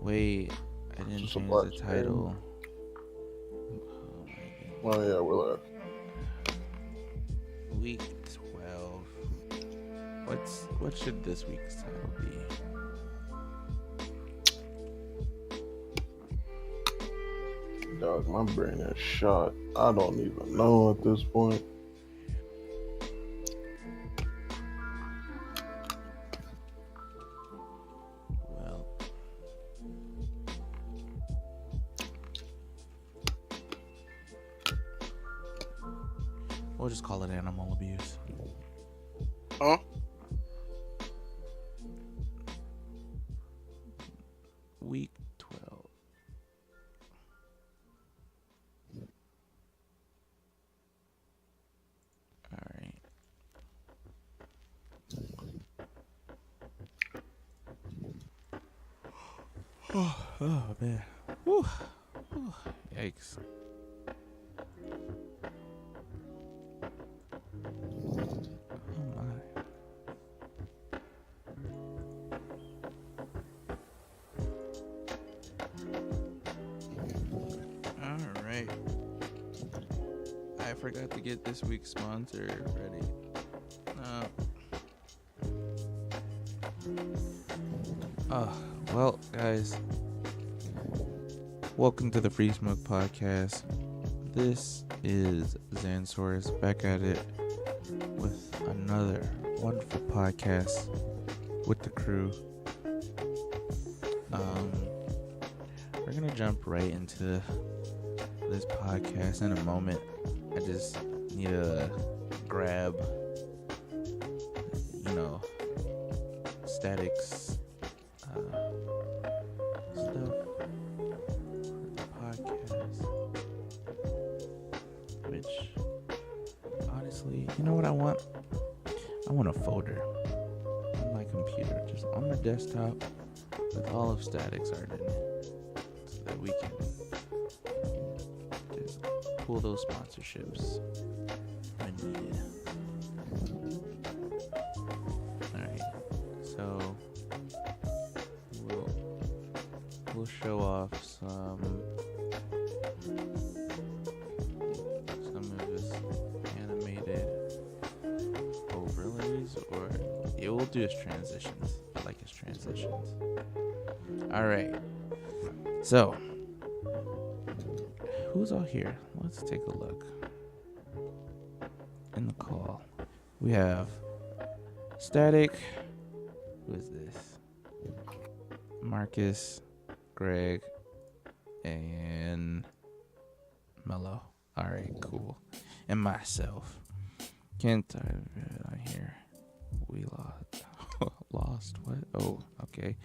Wait, I didn't Just a change black the title. Oh yeah, we're Week 12. What should this week's title be? Dog, my brain is shot. I don't even know at this point. Well, we'll just call it animal abuse. Huh? Week 12. Alright. Oh man. Whew. Whew. Yikes. Oh my. Alright. I forgot to get this week's sponsor ready. Well, guys, welcome to the Free Smoke Podcast. This is Zansaurus back at it with another wonderful podcast with the crew. We're gonna jump right into this podcast in a moment. I just need to grab, statics stuff for the podcast. Which, honestly, you know what I want? I want a folder on my computer, just on my desktop, with all of statics art in it, so that we can just pull those sponsorships when needed. Alright, so we'll show off some of his animated overlays, or we'll do his transitions. I like his transitions. Alright, so who's all here? Let's take a look. In the call, we have Static. Who is this? Marcus, Greg, and Mello. Alright, cool. And myself. Can't type it on here. We lost. Lost? What? Oh, okay.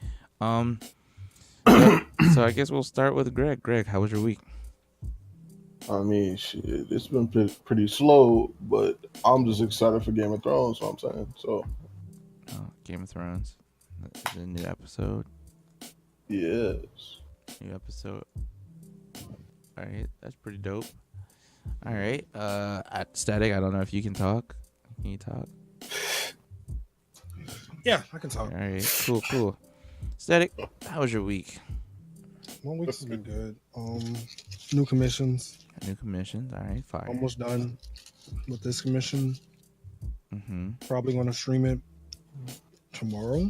So I guess we'll start with Greg. Greg, how was your week? I mean, shit, it's been pretty slow, but I'm just excited for Game of Thrones. What I'm saying. So, Game of Thrones. The new episode. yes. New episode. All right, that's pretty dope. All right, Static. I don't know if you can talk. Can you talk? Yeah, I can talk. All right, cool. Static, how was your week? My week's been good. New commissions. New commissions. All right, fire. Almost done with this commission. Mm-hmm. Probably going to stream it tomorrow.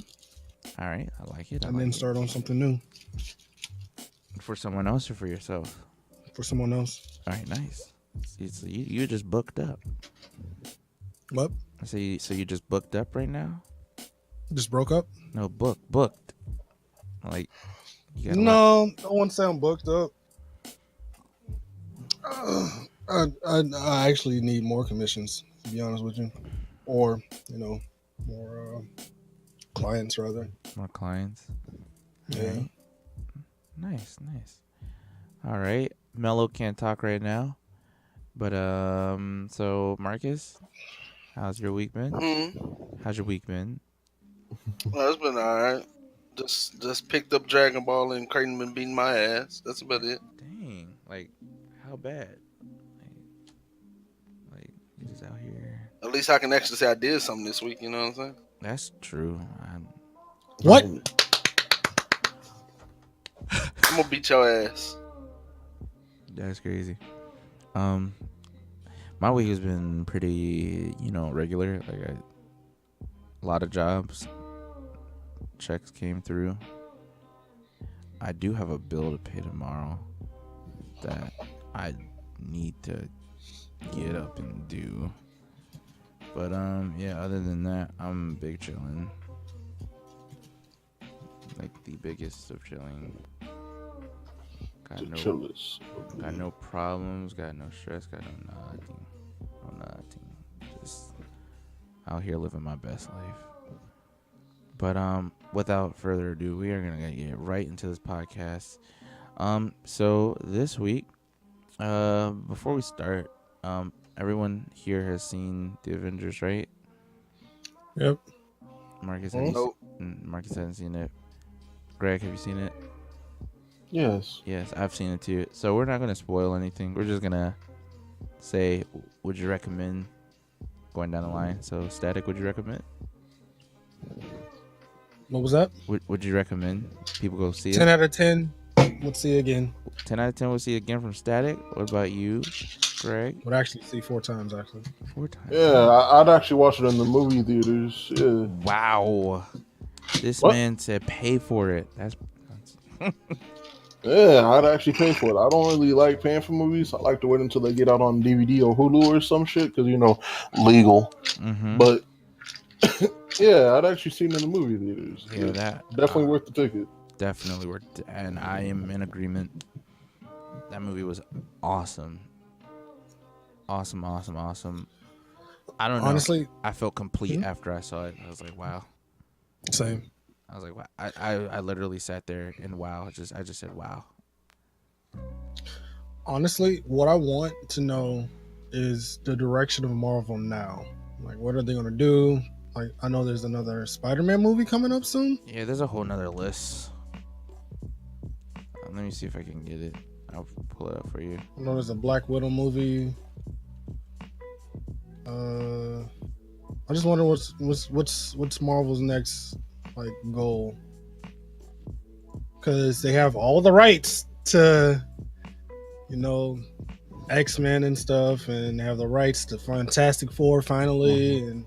All right, I like it. And then start on something new. For someone else or for yourself? For someone else. All right, nice. So you just booked up. What? So you just booked up right now? Just broke up? No, booked. Like, you got no, I wouldn't say I'm booked up. I actually need more commissions, to be honest with you, or more clients rather. More clients. Yeah. Right. Nice. All right, Mello can't talk right now, but so Marcus, how's your week been? How's your week been? Well, it's been alright. Just picked up Dragon Ball and Creighton been beating my ass. That's about it. Dang, like how bad? Like you just out here. At least I can actually say I did something this week. You know what I'm saying? That's true. What? gonna beat your ass. That's crazy. My week has been pretty, regular. Like a lot of jobs, checks came through. I do have a bill to pay tomorrow that I need to get up and do. But yeah, other than that, I'm big chilling. Like the biggest of chilling. Got no problems, got no stress, got no nothing. Just out here living my best life. But without further ado, we are gonna get right into this podcast. So this week, before we start, everyone here has seen the Avengers, right? Yep. Marcus, Nope. Marcus hasn't seen it. Greg, have you seen it? Yes. Yes, I've seen it too. So we're not gonna spoil anything. We're just gonna say, would you recommend going down the line? So, Static, would you recommend? What was that? Would you recommend people go see 10 it? out of 10. Let's see again. 10 out of 10 we'll see it again from Static. What about you, Greg? Would actually see 4 times, actually. 4 times. Yeah, I'd actually watch it in the movie theaters. Yeah. Wow. This What? man said pay for it. That's Yeah, I'd actually pay for it. I don't really like paying for movies. I like to wait until they get out on DVD or Hulu or some shit because, legal. mm-hmm. But, yeah, I'd actually seen it in the movie theaters. Yeah, that Definitely worth the ticket. definitely worked, and I am in agreement. That movie was awesome. Awesome. I don't know. Honestly, I felt complete after I saw it. I was like, wow. same. I was like, wow. I literally sat there and wow. I just said wow. Honestly, what I want to know is the direction of Marvel now. Like, what are they going to do? Like, I know there's another Spider-Man movie coming up soon. Yeah, there's a whole nother list. Let me see if I can get it. I'll pull it up for you. I know there's a Black Widow movie. I just wonder what's Marvel's next goal, because they have all the rights to X-Men and stuff, and they have the rights to Fantastic Four finally. And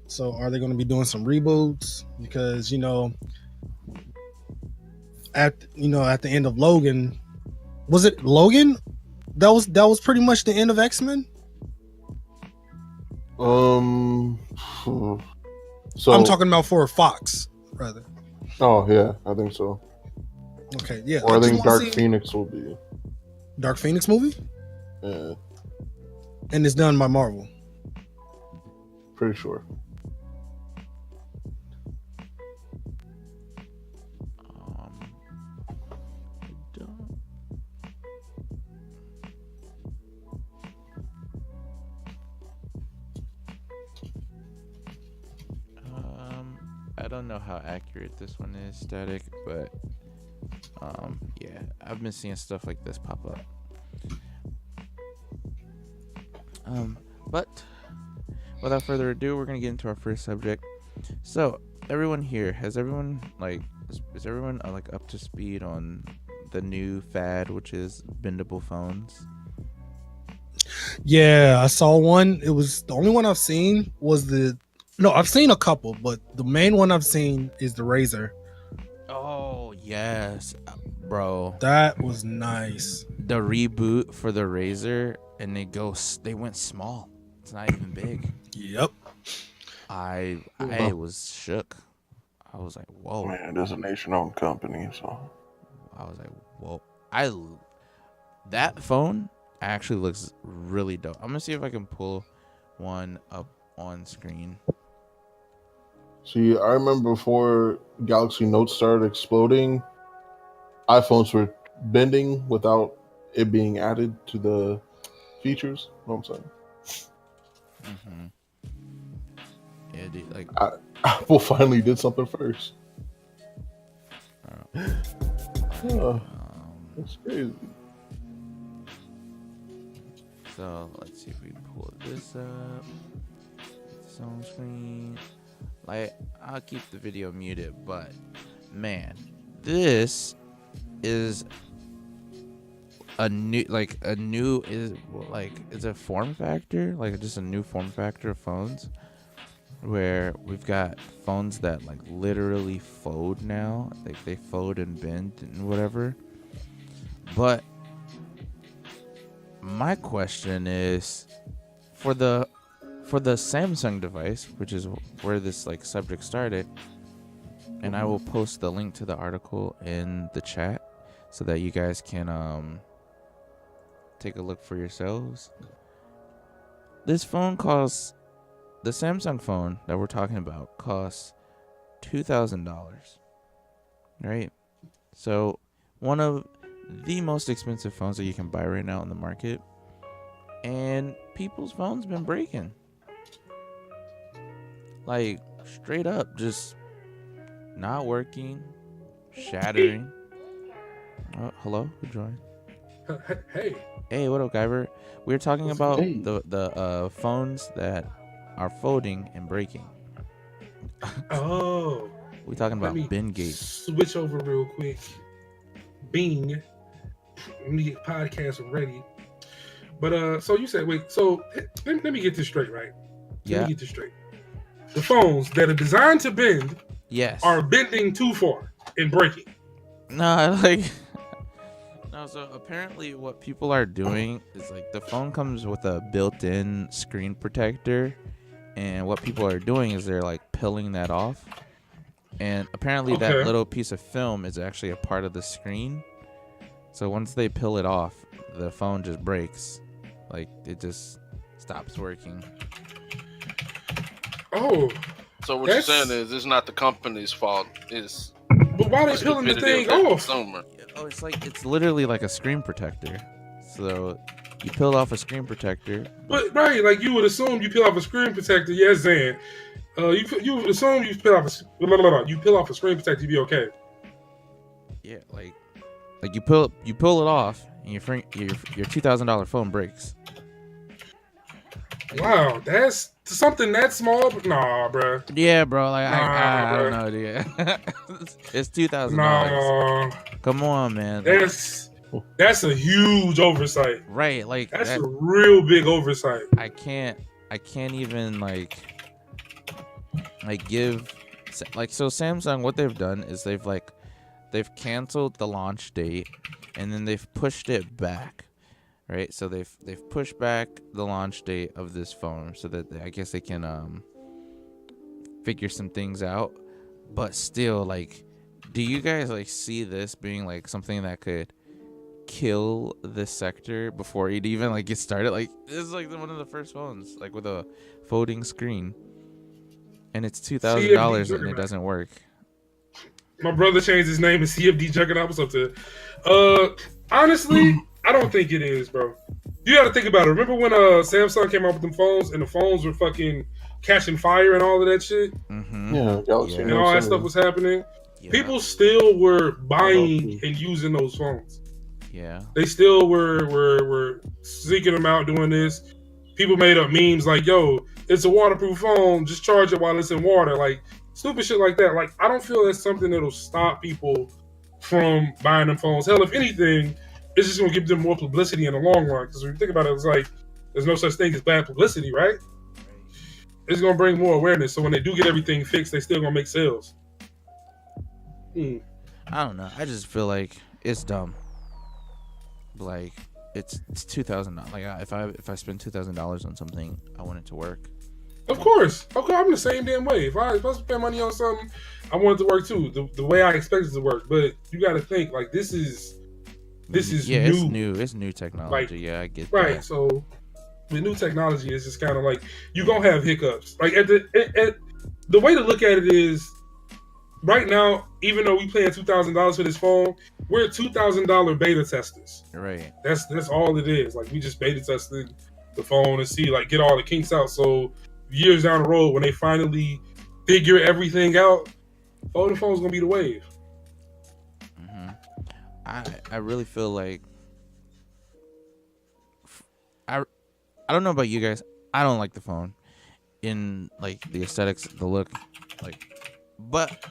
so are they going to be doing some reboots? Because at the end of Logan, was it Logan? That was pretty much the end of X-Men. So I'm talking about for Fox, rather. Oh yeah, I think so. Okay, yeah. Or I think Dark Phoenix will be. Dark Phoenix movie? Yeah, And it's done by Marvel. pretty sure. I don't know how accurate this one is, Static, but yeah, I've been seeing stuff like this pop up. But without further ado, we're gonna get into our first subject. So, everyone here, is everyone up to speed on the new fad, which is bendable phones? Yeah, I saw one. It was the only one I've seen was I've seen a couple, but the main one I've seen is the Razer. Oh yes, bro. That was nice. The reboot for the Razer, and they went small. It's not even big. Yep. I was shook. I was like, whoa. Man, it is a nation-owned company, so I was like, whoa. That phone actually looks really dope. I'm gonna see if I can pull one up on screen. See, I remember before Galaxy Note started exploding, iPhones were bending without it being added to the features. You know what I'm saying? Mm-hmm. Yeah, dude, Apple finally did something first. That's crazy. So let's see if we pull this up. It's on screen. I'll keep the video muted, but man, this is a new it's a form factor, like just a new form factor of phones, where we've got phones that like literally fold now, like they fold and bend and whatever. But my question is, for the Samsung device, which is where this like subject started, and I will post the link to the article in the chat so that you guys can take a look for yourselves. This phone costs, the Samsung phone that we're talking about costs $2,000, right? So one of the most expensive phones that you can buy right now on the market, and people's phones been breaking, like straight up, just not working, shattering. Oh, hello, who joined? Hey, what up, Guyver? We're talking about the phones that are folding and breaking. Oh, We're talking about Bengate. Switch over real quick. Bing. Let me get podcast ready. But so you said, wait. So let me get this straight, right? Yeah. Let me get this straight. The phones that are designed to bend, Yes, are bending too far and breaking. No, like no. So apparently, what people are doing is like the phone comes with a built-in screen protector, and what people are doing is they're like peeling that off, and apparently that little piece of film is actually a part of the screen. So once they peel it off, the phone just breaks, like it just stops working. Oh. So what you're saying is it's not the company's fault. It's but why they peeling the thing off? Consumer. Oh, it's literally like a screen protector. So you peel off a screen protector. But right, like you would assume you peel off a screen protector. Yes, Zan. You would assume you peel off a screen protector, you'd be okay. Yeah, like you pull it off, and your $2,000 phone breaks. Wow, that's something that small, but nah, bro. Yeah, bro. Like I don't know, dude. It's $2,000. Nah, come on, man. That's a huge oversight. Right, like that's a real big oversight. I can't even like give like, so Samsung, what they've done is they've canceled the launch date, and then they've pushed it back. Right, so they've pushed back the launch date of this phone so that I guess they can figure some things out. But still, like, do you guys like see this being like something that could kill this sector before it even like gets started? Like, this is like one of the first phones like with a folding screen, and it's $2,000 and it doesn't work. My brother changed his name to CFD Juggernaut. What's up to? Honestly. I don't think it is, bro. You got to think about it. Remember when Samsung came out with them phones and the phones were fucking catching fire and all of that shit? Mm-hmm. Yeah, and all that stuff was happening. Yeah. People still were buying and using those phones. Yeah. They still were seeking them out, doing this. People made up memes like, yo, it's a waterproof phone. Just charge it while it's in water. Like, stupid shit like that. Like, I don't feel that's something that'll stop people from buying them phones. Hell, if anything, it's just going to give them more publicity in the long run. Because when you think about it, it's like, there's no such thing as bad publicity, right? It's going to bring more awareness. So when they do get everything fixed, they still going to make sales. I don't know. I just feel like it's dumb. Like, it's $2,000. Like, if I spend $2,000 on something, I want it to work. Of course. Okay, I'm the same damn way. If I spend money on something, I want it to work too. The way I expect it to work. But you got to think, like, this is new. It's new technology. Like, yeah, I get right. that. So with new technology, it's just kind of like you're gonna have hiccups. Like the way to look at it is, right now, even though we paying $2,000 for this phone, we're $2,000 beta testers. Right. That's all it is. Like, we just beta tested the phone and see, like, get all the kinks out. So years down the road, when they finally figure everything out, the phone's gonna be the wave. I really feel like I don't know about you guys. I don't like the phone in like the aesthetics, the look, like, but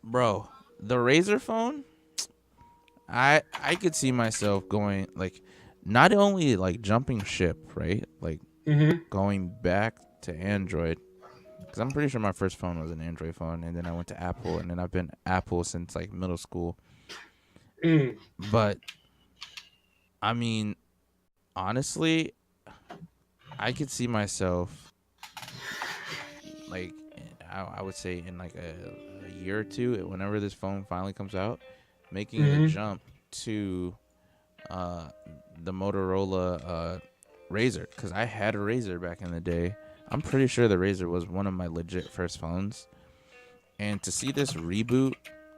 bro, the Razer phone, I could see myself going like, not only like jumping ship, right? Like going back to Android, because I'm pretty sure my first phone was an Android phone, and then I went to Apple, and then I've been Apple since like middle school. But I mean, honestly, I could see myself like, I would say in like a year or two, whenever this phone finally comes out, making the jump to the Motorola Razr, because I had a Razr back in the day. I'm pretty sure the Razr was one of my legit first phones, and to see this reboot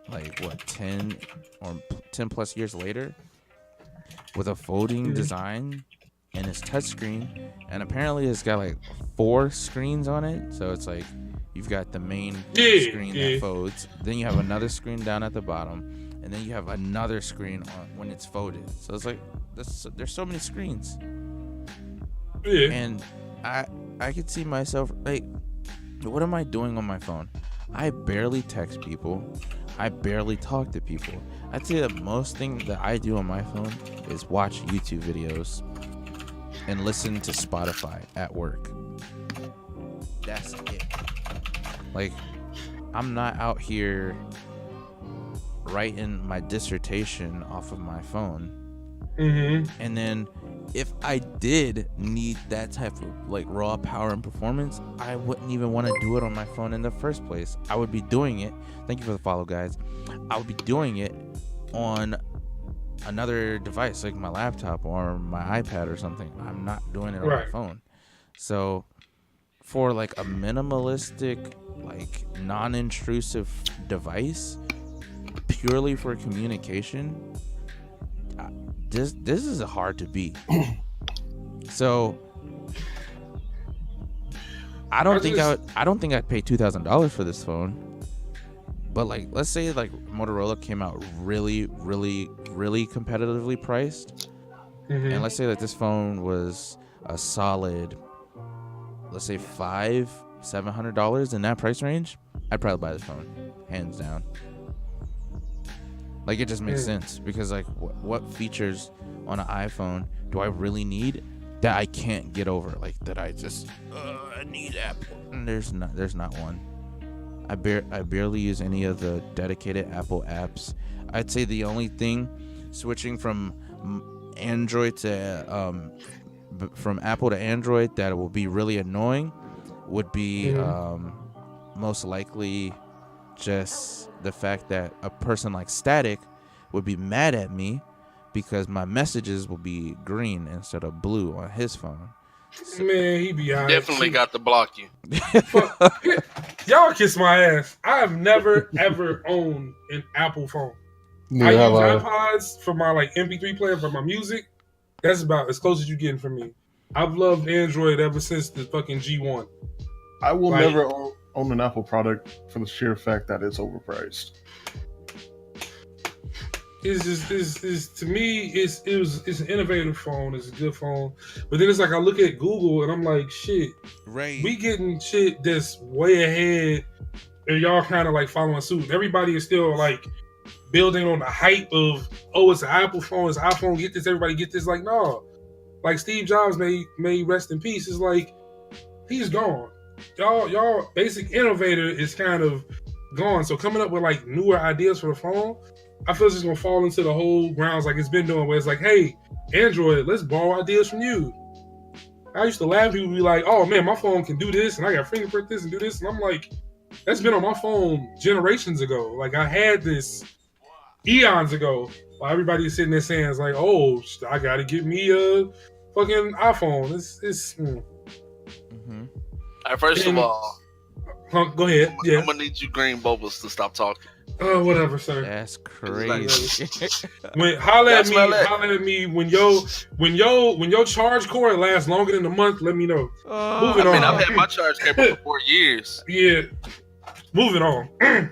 like what 10 plus years later with a folding design and it's touchscreen, and apparently it's got like 4 screens on it, so it's like you've got the main screen that folds, then you have another screen down at the bottom, and then you have another screen on when it's folded. So it's like there's so many screens. And I could see myself like, what am I doing on my phone? I barely text people. I barely talk to people. I'd say the most thing that I do on my phone is watch YouTube videos and listen to Spotify at work. That's it. Like, I'm not out here writing my dissertation off of my phone. And then if I did need that type of like raw power and performance, I wouldn't even want to do it on my phone in the first place. I would be doing it. Thank you for the follow, guys. I would be doing it on another device like my laptop or my iPad or something. I'm not doing it on my phone. So for like a minimalistic, like non-intrusive device purely for communication, this is hard to beat. So I don't think I'd pay $2,000 for this phone. But like, let's say like Motorola came out really, really, really competitively priced, and let's say that this phone was a solid, let's say $700 in that price range, I'd probably buy this phone, hands down. Like, it just makes sense, because like what features on an iPhone do I really need that I can't get over? Like, that I just I need Apple. And there's not one. I barely use any of the dedicated Apple apps. I'd say the only thing switching from Android to from Apple to Android that will be really annoying would be most likely just the fact that a person like Static would be mad at me because my messages will be green instead of blue on his phone. So, man, he be definitely got to block you. Y'all kiss my ass. I have never ever owned an Apple phone. I use iPods for my like MP3 player for my music. That's about as close as you getting from me. I've loved Android ever since the fucking G1. I will never own an Apple product for the sheer fact that it's overpriced. It's to me, it's an innovative phone. It's a good phone, but then it's like I look at Google and I'm like, shit, we getting shit that's way ahead, and y'all kind of like following suit. Everybody is still like building on the hype of, oh, it's an Apple phone, it's an iPhone, get this, everybody get this. Like, no, like Steve Jobs may rest in peace. It's like he's gone. Y'all basic innovator is kind of gone. So coming up with like newer ideas for the phone, I feel it's just gonna fall into the whole grounds like it's been doing, where it's like, hey, Android, let's borrow ideas from you. I used to laugh, people be like, oh man, my phone can do this, and I got fingerprint this and do this, and I'm like, that's been on my phone generations ago. Like, I had this eons ago, while everybody is sitting there saying, it's like, oh, I gotta get me a fucking iPhone. It's All right, first of all, go ahead. Yeah, I'm gonna need you green bubbles to stop talking. Oh, whatever, sir. That's crazy. Holla at me when your charge cord lasts longer than a month. Let me know. Moving on. I've had my charge cable for 4 years. Yeah. Moving on. Yeah.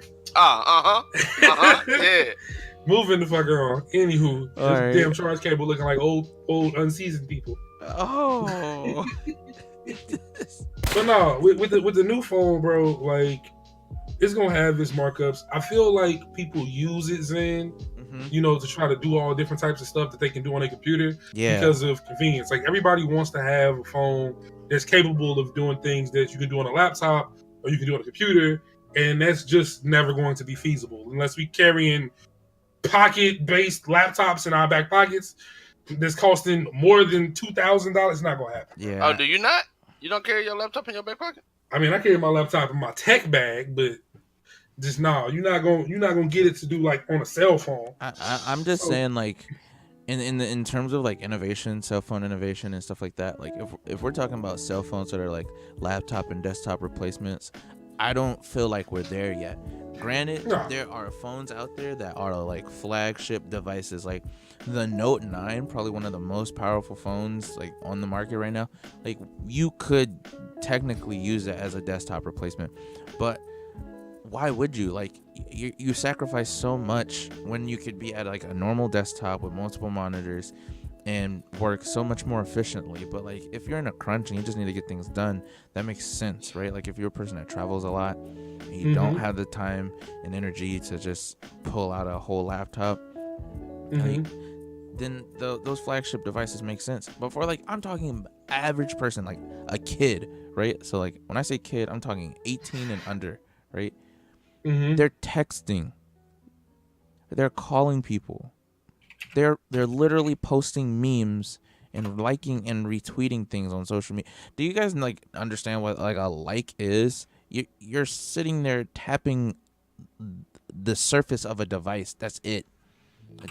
Moving the fuck on. Anywho, this damn charge cable looking like old unseasoned people. Oh. But no, with the new phone, bro, like, it's gonna have its markups. I feel like people use it, Zen, to try to do all different types of stuff that they can do on a computer Yeah. because of convenience. Like everybody wants to have a phone that's capable of doing things that you can do on a laptop or you can do on a computer, and that's just never going to be feasible unless we carrying pocket-based laptops in our back pockets that's costing more than $2,000. It's not gonna happen. Yeah. Oh, do you not? You don't carry your laptop in your back pocket? I mean, I carry my laptop in my tech bag, but just you're not gonna get it to do like on a cell phone. I'm just saying, like, in terms of like innovation, cell phone innovation and stuff like that. Like, if we're talking about cell phones that are like laptop and desktop replacements, I don't feel like we're there yet. Granted, there are phones out there that are like flagship devices, like the Note 9, probably one of the most powerful phones like on the market right now. Like, you could technically use it as a desktop replacement, but why would you? Like, you sacrifice so much when you could be at like a normal desktop with multiple monitors and work so much more efficiently. But like, if you're in a crunch and you just need to get things done, that makes sense, right? Like, if you're a person that travels a lot and you don't have the time and energy to just pull out a whole laptop, like, then those flagship devices make sense. But for like, I'm talking average person, like a kid, right? So like, when I say kid, I'm talking 18 and under, right? They're texting, they're calling people, they're literally posting memes and liking and retweeting things on social media. Do you guys like understand what like a like is? You're sitting there tapping the surface of a device. That's it.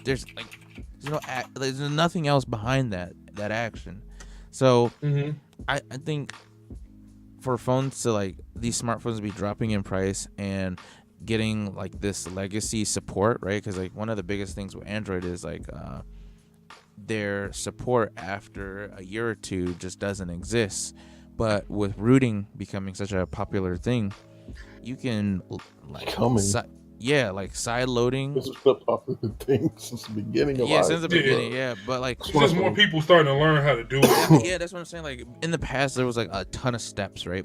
There's nothing else behind that action. So I think for phones to like these smartphones to be dropping in price and getting like this legacy support, right? Because like one of the biggest things with Android is like their support after a year or two just doesn't exist. But with rooting becoming such a popular thing, you can like like side loading. This is a popular thing since the beginning of since the beginning, but like it's just more people starting to learn how to do it. Yeah, that's what I'm saying. Like in the past, there was like a ton of steps, right?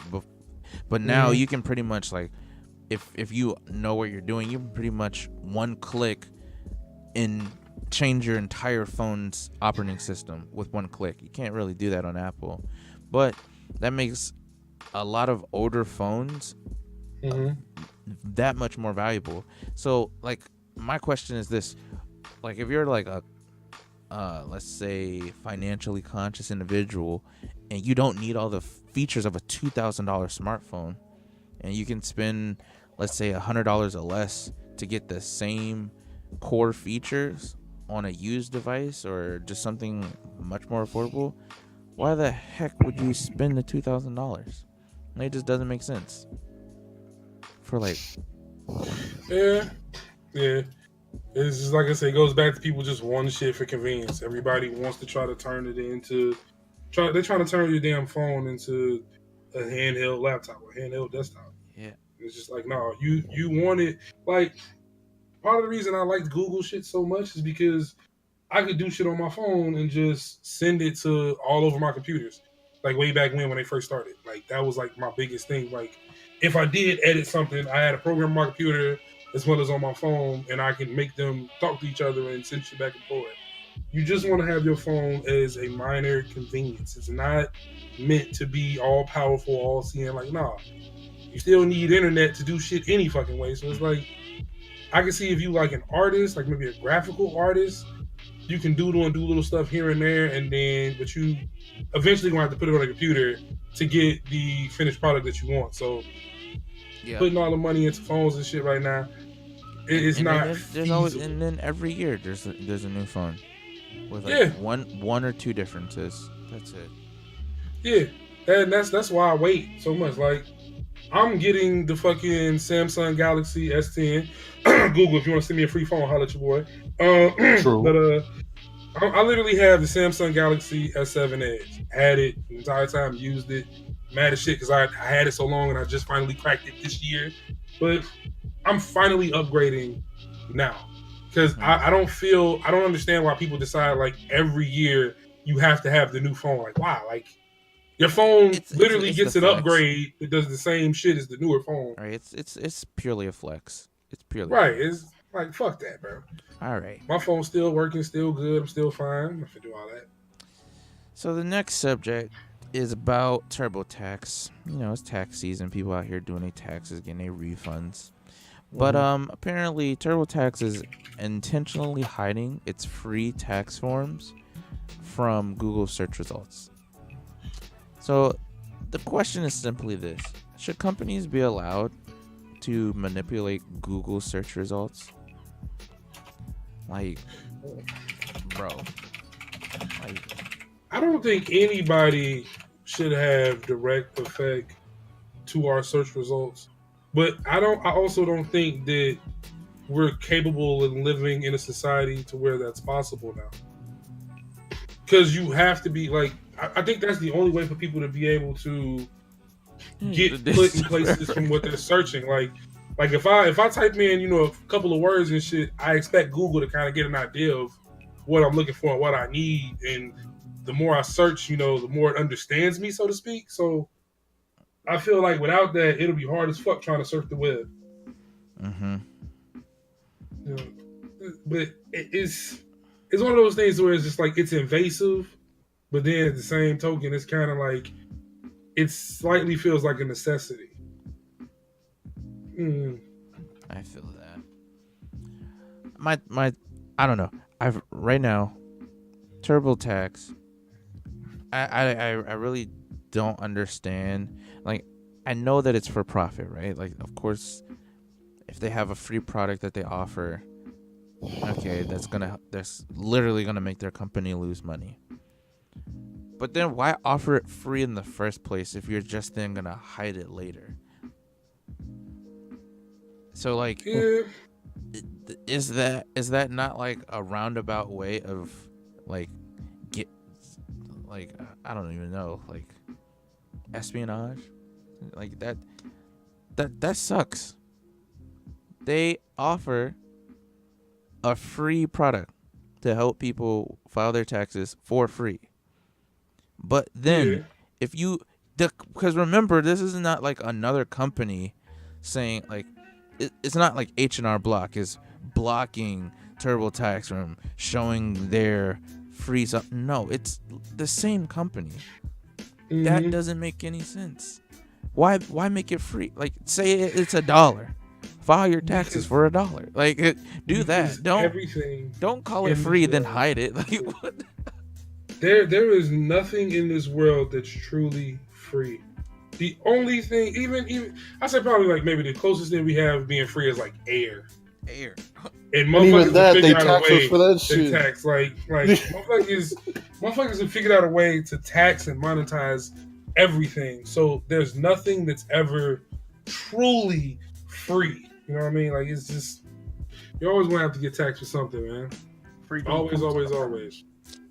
But now you can pretty much like, if you know what you're doing, you can pretty much one click and change your entire phone's operating system with one click. You can't really do that on Apple, but that makes a lot of older phones that much more valuable. So like, my question is this: like, if you're like a let's say financially conscious individual and you don't need all the features of a $2,000 smartphone, and you can spend, let's say, $100 or less to get the same core features on a used device or just something much more affordable, why the heck would you spend the $2,000? It just doesn't make sense. For like, yeah. It's just like I say, it goes back to people just wanting shit for convenience. Everybody wants to try to turn it into, they're trying to turn your damn phone into a handheld laptop or handheld desktop. Yeah. It's just like, no, you want it. Like, part of the reason I like Google shit so much is because I could do shit on my phone and just send it to all over my computers. Like way back when they first started. Like, that was like my biggest thing. Like, if I did edit something, I had a program on my computer as well as on my phone, and I can make them talk to each other and send shit back and forth. You just want to have your phone as a minor convenience. It's not meant to be all powerful, all seeing. Like, nah, you still need internet to do shit any fucking way. So it's like, I can see if you like an artist, like maybe a graphical artist, you can doodle and do little stuff here and there, but you eventually gonna have to put it on a computer to get the finished product that you want. So putting all the money into phones and shit right now, it's not. There's always, and then every year there's a new phone with like one or two differences. That's it. Yeah, and that's why I wait so much. Like, I'm getting the fucking Samsung Galaxy S10. Google, if you want to send me a free phone, holla at your boy. True. But I literally have the Samsung Galaxy S7 Edge. Had it the entire time, used it. Mad as shit because I had it so long and I just finally cracked it this year. But I'm finally upgrading now because I don't understand why people decide like every year you have to have the new phone. Like, wow, like your phone literally gets an upgrade. It does the same shit as the newer phone. Right, it's purely a flex. It's purely right. Like, fuck that, bro. All right. My phone's still working, still good. I'm still fine. I'm not gonna do all that. So the next subject is about TurboTax. You know, it's tax season. People out here doing their taxes, getting their refunds. But apparently TurboTax is intentionally hiding its free tax forms from Google search results. So the question is simply this: should companies be allowed to manipulate Google search results? Like, bro, like, I don't think anybody should have direct effect to our search results. But I also don't think that we're capable of living in a society to where that's possible now. Because you have to be like, I think that's the only way for people to be able to get put in places from what they're searching. Like if I type in, you know, a couple of words and shit, I expect Google to kind of get an idea of what I'm looking for and what I need. And the more I search, you know, the more it understands me, so to speak. So I feel like without that, it'll be hard as fuck trying to surf the web. Mm-hmm. You know, but it's one of those things where it's just like it's invasive, but then at the same token, it's kind of like it slightly feels like a necessity. I feel that. My I don't know. Right now, TurboTax. I really don't understand. Like, I know that it's for profit, right? Like, of course, if they have a free product that they offer, okay, that's literally gonna make their company lose money. But then why offer it free in the first place if you're just then gonna hide it later? So like, is that not like a roundabout way of like I don't even know, like espionage? Like that sucks. They offer a free product to help people file their taxes for free. But then because remember, this is not like another company saying like it's not like H&R Block is blocking TurboTax from showing their free stuff. No, it's the same company. Mm-hmm. That doesn't make any sense. Why make it free? Like, say it's $1. File your taxes for $1. Like, do that. Don't call it free then hide it. Like, what? There is nothing in this world that's truly free. The only thing, even I say probably like maybe the closest thing we have being free is like air. And even that they tax us for that shit. Tax like motherfuckers have figured out a way to tax and monetize everything. So there's nothing that's ever truly free. You know what I mean? Like, it's just, you always want to have to get taxed for something, man. Free. Always.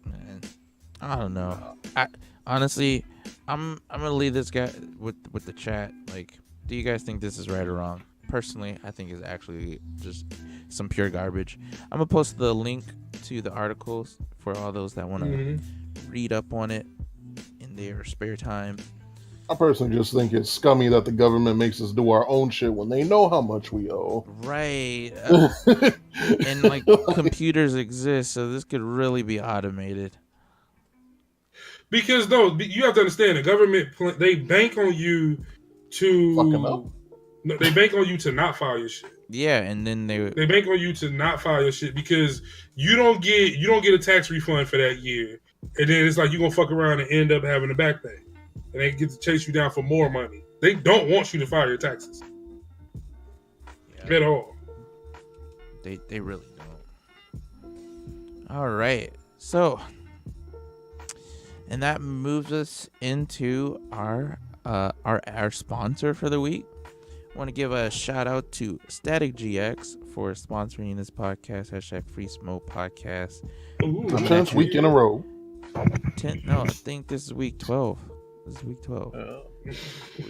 Man, I don't know. Honestly, I'm gonna leave this guy with the chat. Like, do you guys think this is right or wrong? Personally, I think it's actually just some pure garbage. I'm gonna post the link to the articles for all those that want to read up on it in their spare time. I personally just think it's scummy that the government makes us do our own shit when they know how much we owe. Right. And like computers exist, so this could really be automated. Because no, you have to understand, the government they bank on you to fuck them up. No, they bank on you to not file your shit. Yeah, and then they bank on you to not file your shit because you don't get a tax refund for that year, and then it's like you're gonna fuck around and end up having a back pay, and they get to chase you down for more money. They don't want you to file your taxes at all. They really don't. All right, so, and that moves us into our sponsor for the week. I want to give a shout out to Static GX for sponsoring this podcast. # FreeSmokePodcast. Ooh, 10th week in a row. I think this is week 12. This is week 12.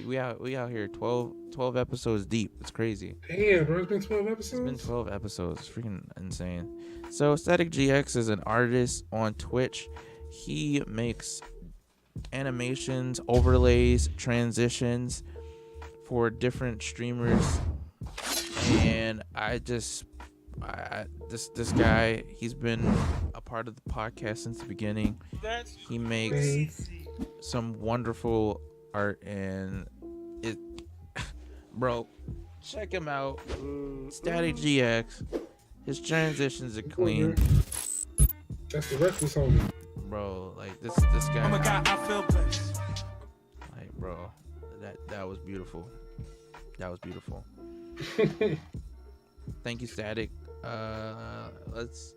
We out here 12 episodes deep. It's crazy. Damn, bro, it's been 12 episodes? It's been 12 episodes. It's freaking insane. So Static GX is an artist on Twitch. He makes animations, overlays, transitions for different streamers, and I just this guy, he's been a part of the podcast since the beginning. He makes some wonderful art, and it, bro, check him out. Static GX. His transitions are clean. That's the reckless homie. Bro, like this guy. Oh my God, I feel blessed. Like, bro, that was beautiful. That was beautiful. Thank you, Static. Let's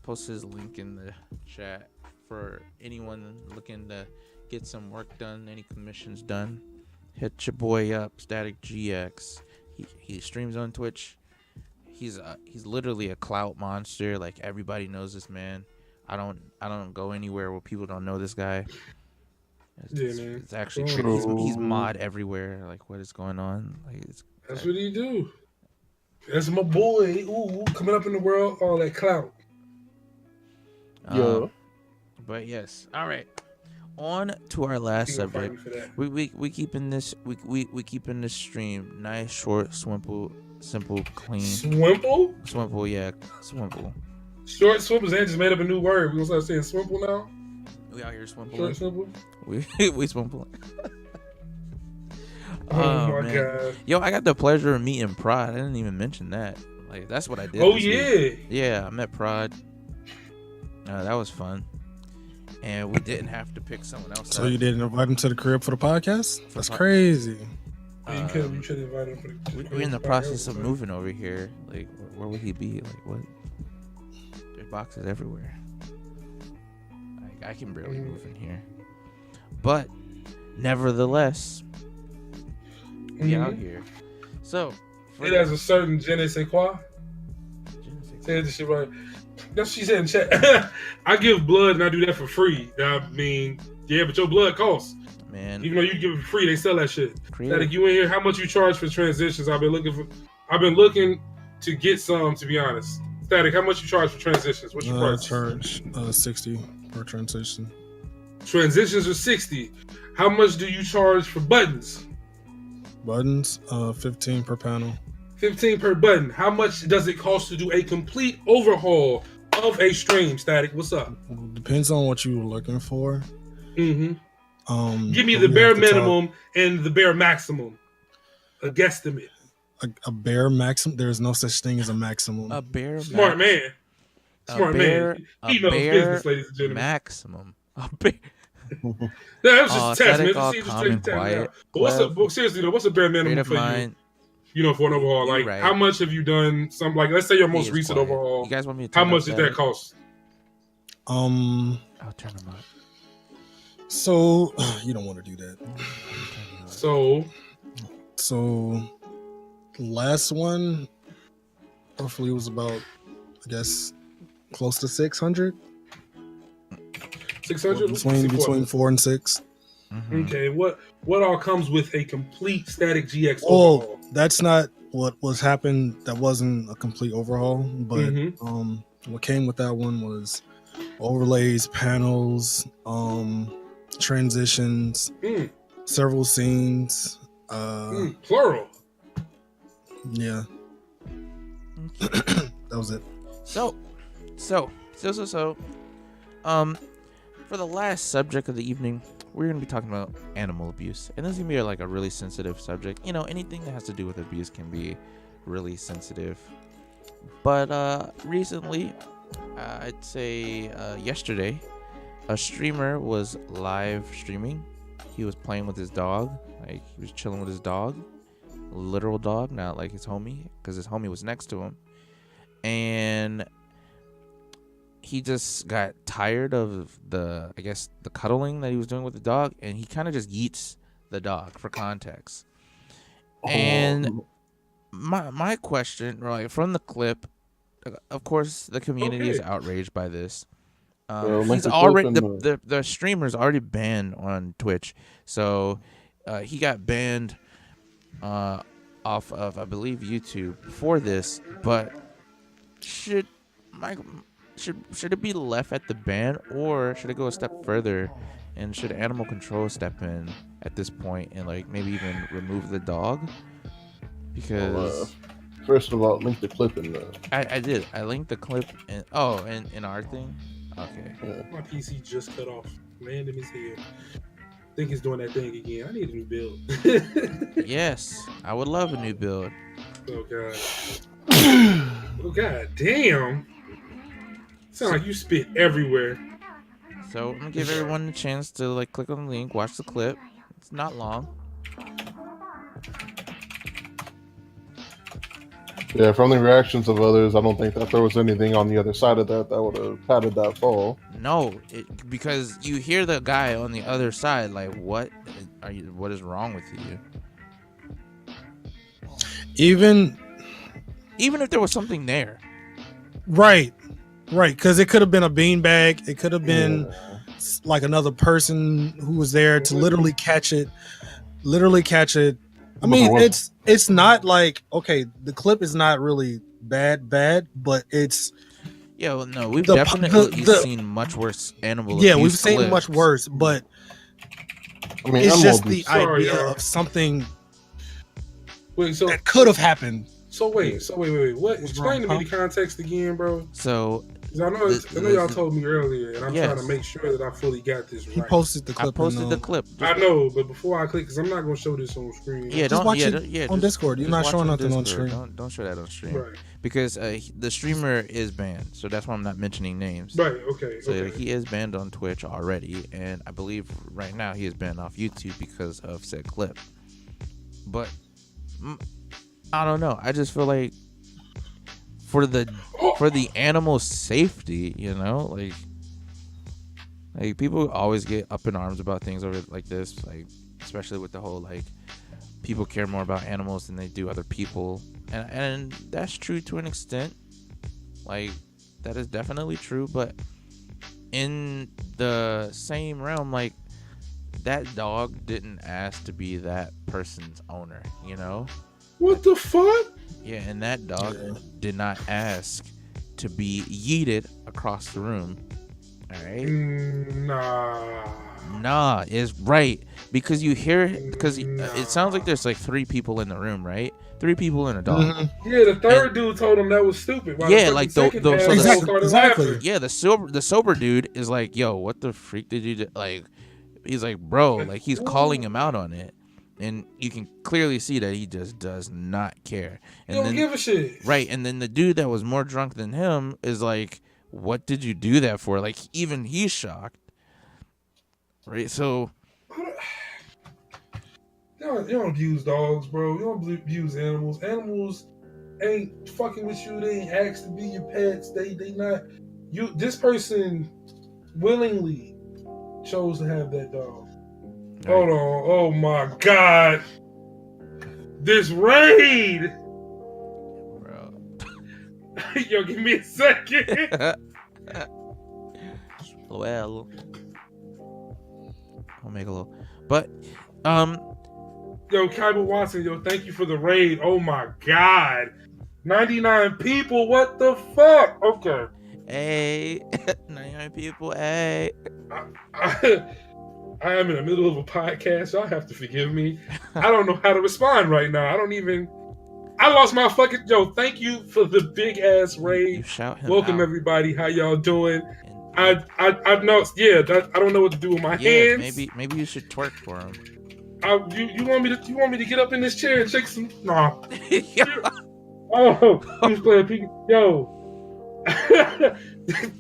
post his link in the chat for anyone looking to get some work done, any commissions done. Hit your boy up, Static GX. He streams on Twitch. He's literally a clout monster. Like, everybody knows this man. I don't go anywhere where people don't know this guy. It's actually true. He's mod everywhere. Like, what is going on? Like, that's what he do. That's my boy. Ooh, coming up in the world, all that clout. Yo. But yes, all right. On to our last subject. We keeping this stream nice, short, simple, clean. Swimple, yeah, swimple. Short swimple. Zan just made up a new word. We gonna start saying swimple now. We out here swimpling. Short swimple. We swimpling. Oh my man. God. Yo, I got the pleasure of meeting Prod. I didn't even mention that. Like, that's what I did. Oh yeah. Week. Yeah, I met Prod. That was fun. And we didn't have to pick someone else. So you didn't invite him to the crib for the podcast? That's crazy. You could invite him for the we're in the process of moving over here. Like, where would he be? Like, what? There's boxes everywhere. Like, I can barely move in here. But, nevertheless, we out here. So, it has a certain je ne sais quoi. Say this shit right. That's what she said in chat. I give blood and I do that for free. I mean, yeah, but your blood costs. Man. Even though you give it for free, they sell that shit. Static, you in here? How much you charge for transitions? I've been looking to get some, to be honest. Static, how much you charge for transitions? What's your price? I charge 60 per transition. Transitions are 60. How much do you charge for buttons? Buttons, 15 per panel. 15 per button. How much does it cost to do a complete overhaul of a stream, Static? What's up? Depends on what you were looking for. Mm-hmm. Give me the bare minimum and the bare maximum. A guesstimate. A bare maximum? There is no such thing as a maximum. A bare smart man. Smart man. He knows business, ladies and gentlemen. Maximum. A bare. That was just a test, man. Seriously though, what's a bare minimum for you? You know, for an overhaul, like how much have you done? Some like, let's say your most recent overhaul. You guys want me to turn how much did that cost? I'll turn them up. So you don't want to do that. So last one roughly was about, I guess, close to 600. 600 between 4 and 6. Mm-hmm. Okay, what all comes with a complete Static GX overhaul? That's not what was happened. That wasn't a complete overhaul, but what came with that one was overlays, panels, transitions, several scenes. Plural. Yeah. That was it. So, for the last subject of the evening, we're going to be talking about animal abuse. And this is going to be like a really sensitive subject. You know, anything that has to do with abuse can be really sensitive. But recently, I'd say yesterday, a streamer was live streaming. He was playing with his dog. Like, he was chilling with his dog. Literal dog, not like his homie, because his homie was next to him. And he just got tired of the cuddling that he was doing with the dog, and he kind of just yeets the dog, for context. And my question, right, from the clip, of course, the community is outraged by this. He's already the streamer's already banned on Twitch, so he got banned off of, I believe, YouTube for this. But should it be left at the ban, or should it go a step further, and should animal control step in at this point and like maybe even remove the dog? Because First of all, link the clip in the. I did. I linked the clip in in our thing. Okay. Yeah. My PC just cut off. Random as hell. Think it's doing that thing again. I need a new build. Yes, I would love a new build. Oh god. Oh god damn. Sound like you spit everywhere. So I'm gonna give everyone a chance to like click on the link, watch the clip. It's not long. Yeah, from the reactions of others, I don't think that there was anything on the other side of that would have padded that fall. No, because you hear the guy on the other side like, "What are you? What is wrong with you?" Even if there was something there. right, because it could have been a beanbag. It could have been like another person who was there to literally catch it. I mean, it's not like, okay, the clip is not really bad, but it's. Yeah, well, no, we've definitely seen much worse animal abuse. Yeah, we've seen clips. much worse, but I mean, it's just abuse. the idea of something Wait, so that could have happened. So wait. What? Explain to me the context again, bro. So 'Cause I know y'all told me earlier, and I'm trying to make sure that I fully got this right. He posted the clip. I posted the clip. I know, but before I click, because I'm not gonna show this on screen. Yeah, Just watch it on Discord. You're not showing nothing on stream. Don't show that on stream, Right. Because the streamer is banned, so that's why I'm not mentioning names. Right. Okay. So he is banned on Twitch already, and I believe right now he is banned off YouTube because of said clip. But I don't know. I just feel like for the animal safety, you know, like people always get up in arms about things over like this, like especially with the whole like people care more about animals than they do other people, and that's true to an extent. Like that is definitely true, but in the same realm, like that dog didn't ask to be that person's owner, you know? What the fuck? Yeah, and that dog did not ask to be yeeted across the room. All right? Nah, is right. Because you hear, because it sounds like there's like 3 people in the room, right? 3 people and a dog. Mm-hmm. Yeah, the third dude told him that was stupid. Yeah, like exactly. Yeah, the sober dude is like, yo, what the freak did you do? Like, he's like, bro, like he's calling him out on it. And you can clearly see that he just does not care. And don't give a shit. Right, and then the dude that was more drunk than him is like, what did you do that for? Like, even he's shocked. Right, so... You don't abuse dogs, bro. You don't abuse animals. Animals ain't fucking with you. They ain't asked to be your pets. They not... This person willingly chose to have that dog. Hold on. Oh my God. This raid. Bro. Yo, give me a second. Well. I'll make a little. But, Yo, Kyber Watson, yo, thank you for the raid. Oh my God. 99 people. What the fuck? Okay. Hey. 99 people. Hey. I am in the middle of a podcast. Y'all have to forgive me. I don't know how to respond right now. I lost my fucking... Yo, thank you for the big ass raid. You shout him Welcome out. Everybody. How y'all doing? I know. Yeah, I don't know what to do with my hands. Maybe you should twerk for him. You want me to get up in this chair and shake some? Nah. Oh, who's playing? Yo.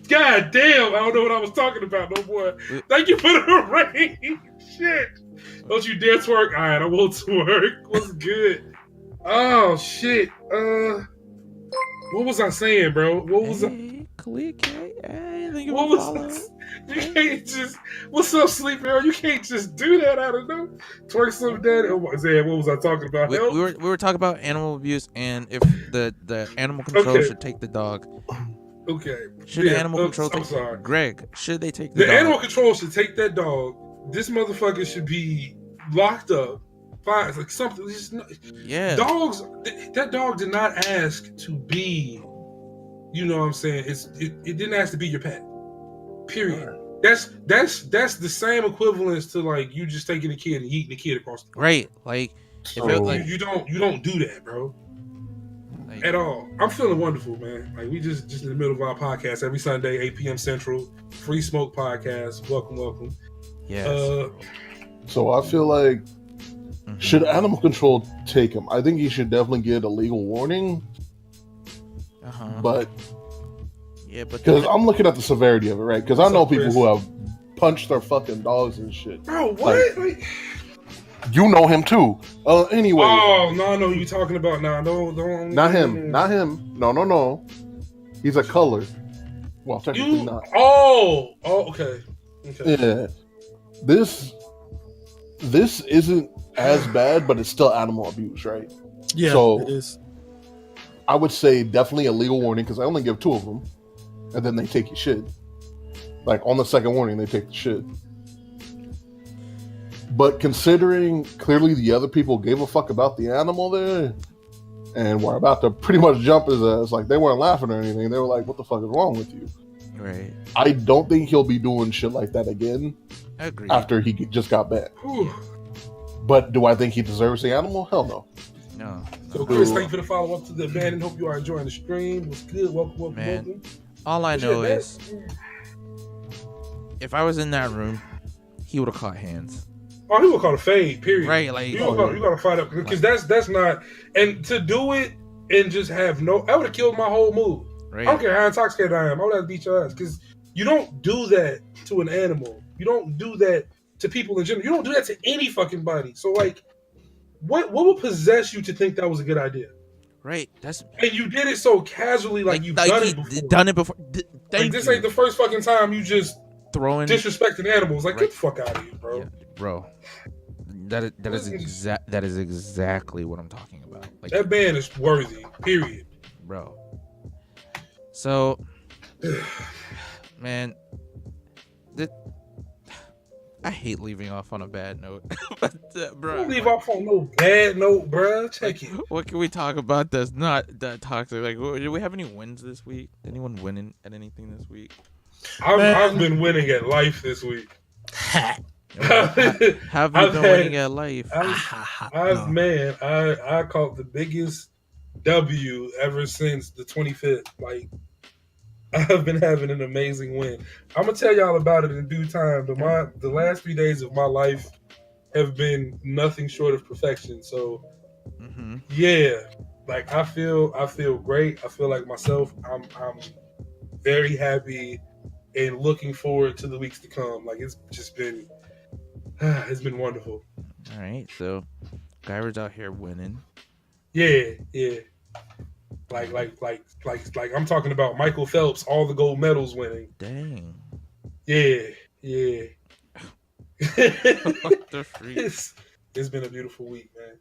God damn, I don't know what I was talking about, no boy. Thank you for the rain. Shit. Don't you dare twerk. Alright, I won't twerk. What's good? Oh shit. What was I saying, bro? What was I? Click. Hey, what was you can't just... What's up, Sleep Arrow? You can't just do that out of no twerk some daddy. Oh, what was I talking about? We were talking about animal abuse and if the animal control should take the dog. Okay. Should the animal control take... I'm sorry. Greg, should they take the dog? The animal control should take that dog. This motherfucker should be locked up. Fine, like something. Yeah. Dogs. That dog did not ask to be. You know what I'm saying? It didn't ask to be your pet. Period. That's the same equivalence to like you just taking a kid and eating the kid across the road. Right. Like, you don't do that, bro. Like, at all. I'm feeling wonderful, man. Like we just in the middle of our podcast every Sunday, 8 p.m. Central. Free Smoke Podcast. Welcome. yes. So I feel like, Mhm. should animal control take him? I think he should definitely get a legal warning. But yeah, but because I'm looking at the severity of it, right? Because I What's know up, people Chris? who have punched their fucking dogs and shit. Bro, what? Like, You know him too. Anyway, oh no, I know who you talking about now. Don't. not him. No. He's a color. Well, technically You. not. Oh, okay. Yeah. This isn't as bad, but it's still animal abuse, right? Yeah, So- it is. I would say definitely a legal warning because I only give 2 of them, and then they take your shit. Like on the second warning, they take the shit. But considering clearly the other people gave a fuck about the animal there, and were about to pretty much jump his ass, like they weren't laughing or anything. They were like, "What the fuck is wrong with you?" right. I don't think he'll be doing shit like that again I agree. after he just got banned. Whew. But do I think he deserves the animal? Hell no. No. So, Chris, thank you for the follow up to the band and hope you are enjoying the stream. What's good? Welcome. Man. All I know is, if I was in that room, he would have caught hands. Oh, he would call a fade. Period. Right, like You gotta fight up because that's not, and to do it and just have no, I would have killed my whole mood. I don't right. care how intoxicated I am. I would have to beat your ass because you don't do that to an animal. You don't do that to people in general. You don't do that to any fucking body. So like, what would possess you to think that was a good idea? Right. That's And you did it so casually, like you've done he it before. Done it before. Like, Thank this you. ain't the first fucking time you just Throwing disrespecting animals. Like, Right. get the fuck out of here, bro. Yeah, bro. That is exactly what I'm talking about. Like, That ban is worthy. Period. bro. So, man, I hate leaving off on a bad note, but bro, Don't leave off on no bad note, bro. Check it. what can we talk about that's not that toxic? Like, do we have any wins this week? Anyone winning at anything this week? I've been winning at life this week. Have you I've been had- winning at life? I caught the biggest W ever since the 25th. Like, I've been having an amazing win. I'm gonna tell y'all about it in due time. But the last 3 days of my life have been nothing short of perfection. So Mm-hmm. yeah, like I feel great. I feel like myself. I'm very happy and looking forward to the weeks to come. Like it's just been it's been wonderful. All right, so Guyver's out here winning. Yeah. Like I'm talking about Michael Phelps, all the gold medals winning. Dang. Yeah. What the freak? It's been a beautiful week, man.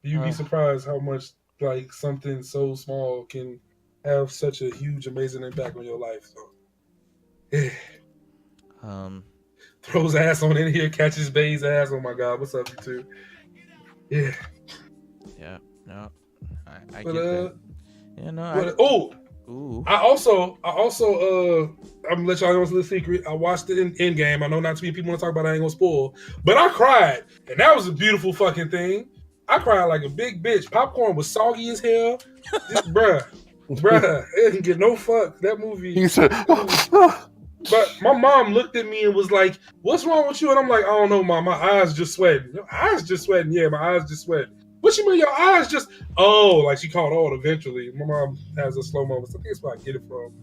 You'd be surprised how much like something so small can have such a huge, amazing impact on your life. So, yeah. Throws ass on in here, catches Bay's ass. Oh my God, what's up, you two? Yeah. Yeah. No. I But, get that. Yeah. No. But, oh, Ooh. I also, I'm gonna let y'all know it's a little secret. I watched it in game. I know not too many people want to talk about it. I ain't gonna spoil, but I cried, and that was a beautiful fucking thing. I cried like a big bitch. Popcorn was soggy as hell. Just, bruh, it didn't get no fuck. That movie. He said, But my mom looked at me and was like, "What's wrong with you?" And I'm like, "I don't know, mom. My eyes just sweating. Your eyes just sweating? Yeah, my eyes just sweating. What you mean your eyes just? Oh, like she caught on eventually. My mom has a slow moment. So I think that's where I get it from.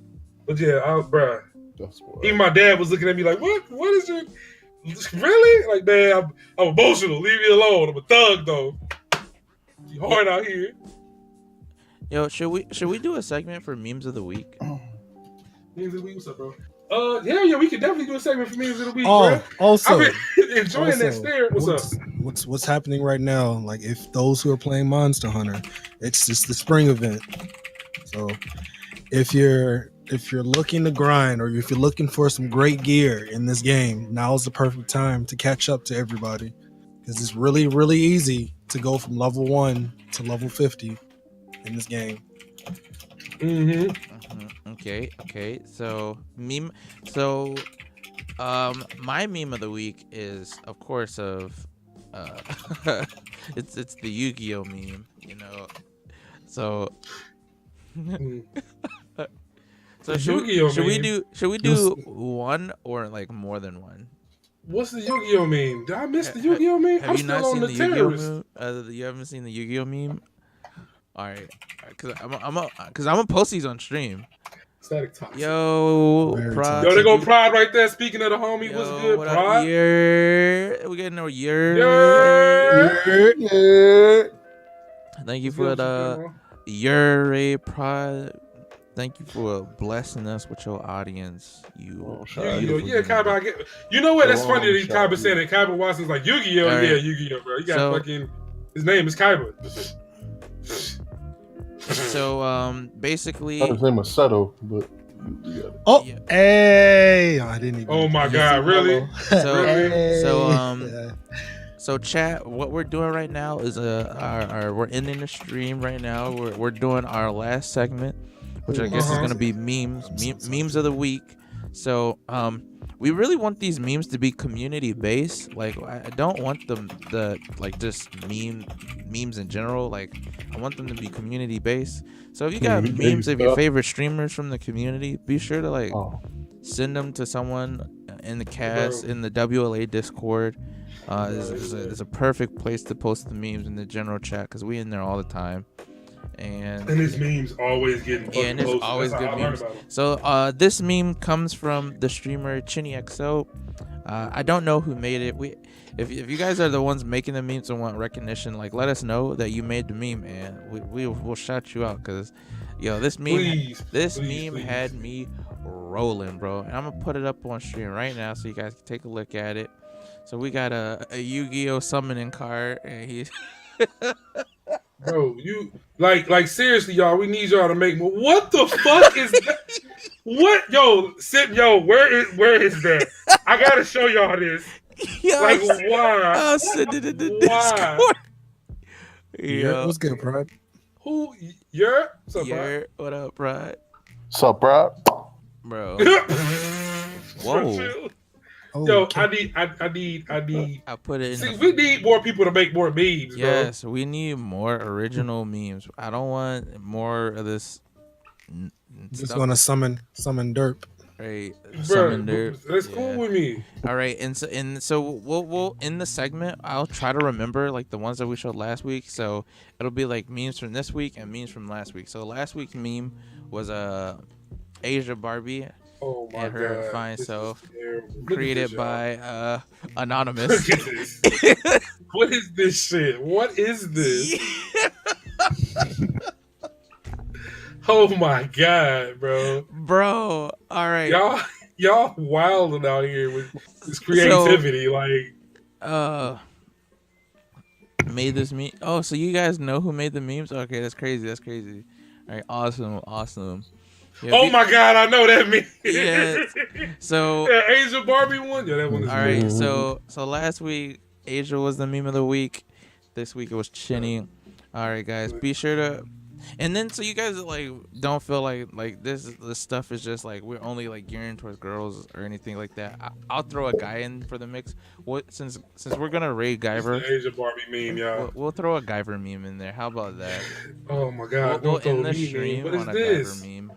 But yeah, bruh. that's what. Even my dad was looking at me like, "What is it? Really? Like, man, I'm emotional. Leave me alone. I'm a thug though. You hard out here." Yo, should we do a segment for memes of the week? Memes of the week, what's up, bro? Yeah, we could definitely do a segment for memes of the week, Oh, bro. also, I've been enjoying that stare. What's up? What's happening right now? Like, if those who are playing Monster Hunter, it's just the spring event. So, if you're looking to grind, or if you're looking for some great gear in this game, now's the perfect time to catch up to everybody, because it's really, really easy to go from level 1 to level 50 in this game. Mm-hmm. Okay. So my meme of the week is, of course, of it's the Yu-Gi-Oh meme, you know. So, Mm. so The should Yu-Gi-Oh we meme. do one or like more than one? What's the Yu-Gi-Oh meme? Did I miss the Yu-Gi-Oh meme? Have I'm you not still on seen the the Yu-Gi-Oh terrorist. meme? You haven't seen the Yu-Gi-Oh meme? All right, because I'm gonna post these on stream. Static toxic. Yo, Very Prod. Yo, they go you- Pride right there. Speaking of the homie, what's Yo, good, what up, Pride? year? We getting our year. Yeah. Yeah. Thank you What's for good, the what's year, Prod. Thank you for blessing us with your audience. You. Oh, good? shout Yu-Gi-Oh. beautiful Yeah, human Kaiba. I get. You know what? That's funny that he's Shout Kaiba saying that. Kaiba Watson's like Yu-Gi-Oh. All right. Yeah, Yu-Gi-Oh, bro. He got So- fucking. His name is Kaiba. So basically, His name was Seto, but you got it. Oh, Yeah. hey! I didn't even. Oh my You God, really? So- Hey. so, So chat, what we're doing right now is we're ending the stream right now. We're doing our last segment, which I guess is Uh-huh. gonna be memes of the week. So we really want these memes to be community based. Like I don't want them just memes in general. Like I want them to be community based. So if you got Community memes of your stuff. favorite streamers from the community, be sure to Oh, send them to someone in the cast in the WLA Discord. Is a perfect place to post the memes in the general chat because we in there all the time. And his memes always getting fucking and there's posted. always That's good how I learned memes. about 'em. So this meme comes from the streamer ChinnyXO. I don't know who made it. If you guys are the ones making the memes and want recognition, like let us know that you made the meme and we'll shout you out because this meme Please, meme please. had me rolling, bro. And I'm gonna put it up on stream right now so you guys can take a look at it. So we got a Yu-Gi-Oh summoning card and he's Bro, you like seriously, y'all. We need y'all to make more. What the fuck is that? What, where is that? I gotta show y'all this. Like, why? I'll send it in the Why? Discord. Yeah, what's good, bro? Who? Yeah. What's up, Yeah, what up, Pride? sup, bro? Bro. bro? Whoa. Oh, Yo, okay. I need. I put it in. See, the- we need more people to make more memes, Yes, we need more original memes. I don't want more of this. Just stuff, want to summon derp. right? bro. Summon Bro, dirt. that's Yeah. cool with me. All right, and so we'll in the segment. I'll try to remember like the ones that we showed last week. So it'll be like memes from this week and memes from last week. So last week's meme was Asia Barbie Oh my and her God. fine This is self, terrible. Look at created this, y'all. by Anonymous. Look at this. What is this shit? What is this? Oh my God, bro. Bro, all right. Y'all wilding out here with this creativity. Made this meme. Oh, so you guys know who made the memes? Okay, that's crazy. All right, awesome. Yeah, oh my God, I know that meme. Yeah. So That Asia Barbie one? Yeah, that one is all right, so last week Asia was the meme of the week. This week it was Chinny. All right, guys, be sure to. And then so you guys like don't feel like this stuff is just like we're only like gearing towards girls or anything like that. I'll throw a guy in for the mix. What since we're gonna raid It's Guyver, the Asia Barbie meme, y'all. we'll throw a Guyver meme in there. How about that? Oh my God, We'll don't throw end the me stream meme. What is on a this? Guyver meme.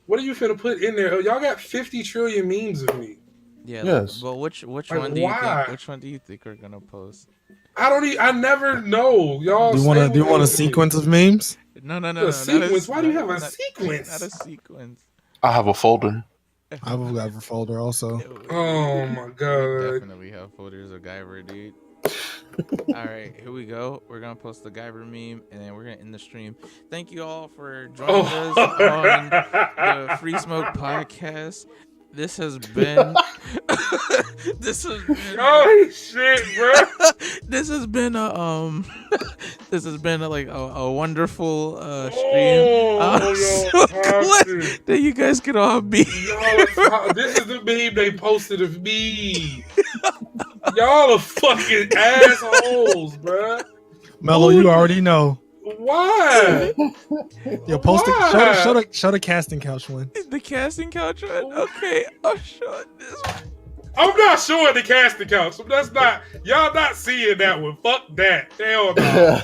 What are you finna put in there? Oh, y'all got 50 trillion memes of me. Yeah. Yes. But which Like, one do you why? think? Which one do you think we're gonna post? I never know. Y'all Do you say want what a it sequence of memes? No. A sequence? Why do you have a sequence? Not a sequence. I have a folder. I have a folder also. Oh my We God. definitely have folders of Guyver, dude. All right, here we go. We're gonna post the Guyver meme, and then we're gonna end the stream. Thank you all for joining us on the Free Smoke Podcast. This has been Oh shit, bro. this has been a wonderful stream. Oh, I'm y'all so glad toxic. that you guys could all be. This is the meme they posted of me. Y'all are fucking assholes, bruh. Mello, you already know. Why? Yo, post it. Why? Show the casting couch one. The casting couch one? Okay, I'll show this one. I'm not showing the casting couch. That's not y'all not seeing that one. Fuck that. Hell no.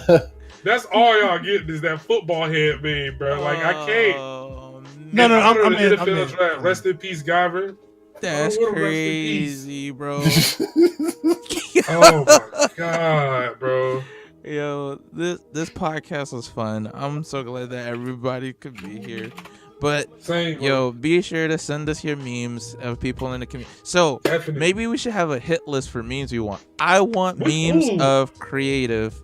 That's all y'all getting is that football head meme, bro. Like I can't. No, I'm in. NFL draft. Rest in peace, Guyver. That's Oh, crazy, bro. Oh my god, bro. Yo, this podcast was fun. I'm so glad that everybody could be here. But Same, yo, be sure to send us your memes of people in the community. So Definitely. maybe we should have a hit list for memes we want. I want memes Ooh. of creative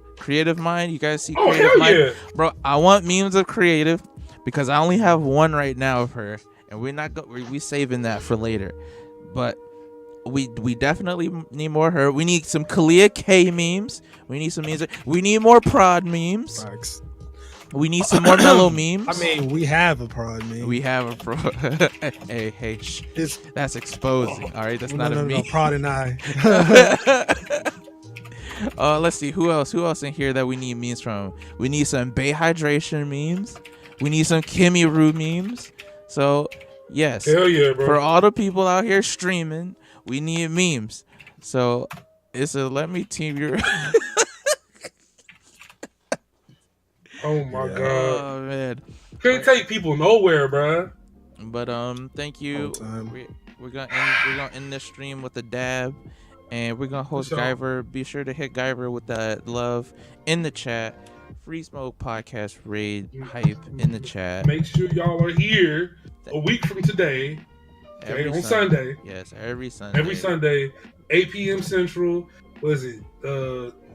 mind. You guys see Oh, creative hell mind, yeah. bro? I want memes of creative because I only have one right now of her, and we saving that for later. But we definitely need more of her. We need some Kalia K memes. We need some memes. We need more prod memes. Facts. We need some more mellow memes. I mean, we have a prod meme. We have a pro. hey, that's exposing. All right, that's not a meme. No, prod and I. Let's see who else in here that we need memes from. We need some Bay Hydration memes. We need some Kimmy Roo memes. So yes, Hell yeah, bro. for all the people out here streaming, we need memes. So it's a let me team your. Oh my god. Oh man. Can't take people nowhere, bro. But thank you. We're gonna end this stream with a dab, and we're gonna host For sure. Guyver. Be sure to hit Guyver with that love in the chat. Free Smoke Podcast raid hype in the chat. Make sure y'all are here a week from today. Okay, on Sunday. Yes, every Sunday. Every Sunday, 8 p.m. Central. What is it?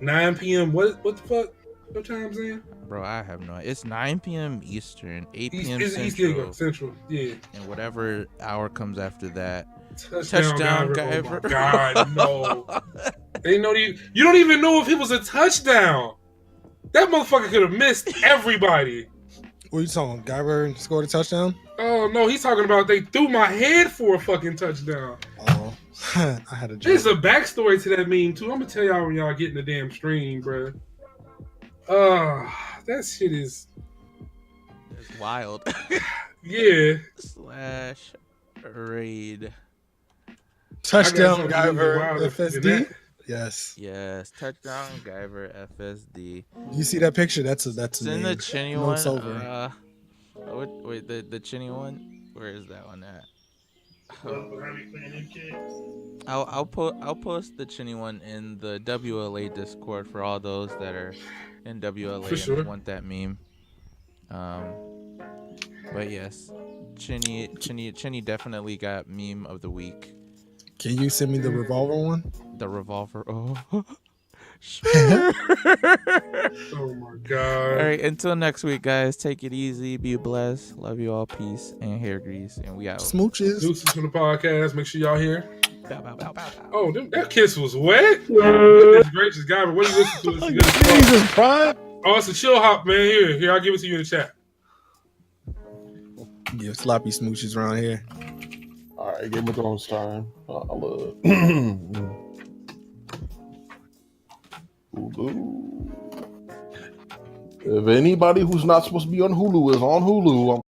9 p.m. What the fuck? What time's in? Bro, I have no idea. It's 9 p.m. Eastern, 8 p.m. Central. Yeah. And whatever hour comes after that. Touchdown, Guyver. Oh my God, no. You don't even know if it was a touchdown. That motherfucker could have missed everybody. What are you talking? Guyver scored a touchdown? Oh no, he's talking about they threw my head for a fucking touchdown. Oh, I had a joke. There's a backstory to that meme too. I'm gonna tell y'all when y'all get in the damn stream, bro. That shit is It's wild. yeah. / raid. Touchdown, I got something Guyver wilder than FSD. that. Yes. Yes, touchdown, Guyver FSD. You see that picture? That's a It's in the name. chinny No, one. it's over. Wait, the chinny one. Where is that one at? I'll post the chinny one in the WLA Discord for all those that are in WLA For sure. and want that meme. But yes, Chinny definitely got meme of the week. Can you send me the revolver one? The revolver. Oh, sure. Oh my god. All right, until next week, guys. Take it easy. Be blessed. Love you all. Peace and hair grease. And we out. Smooches. Deuces from the podcast. Make sure y'all here. Bow, bow, bow, bow, bow. Oh, that kiss was wet. Goodness gracious, guy. What do you listen to? It's good as fuck. Jesus, Prime. Oh, it's a chill hop, man. Here, I'll give it to you in the chat. Yeah, sloppy smooches around here. All right, Game of Thrones time. I love. Hulu. If anybody who's not supposed to be on Hulu is on Hulu,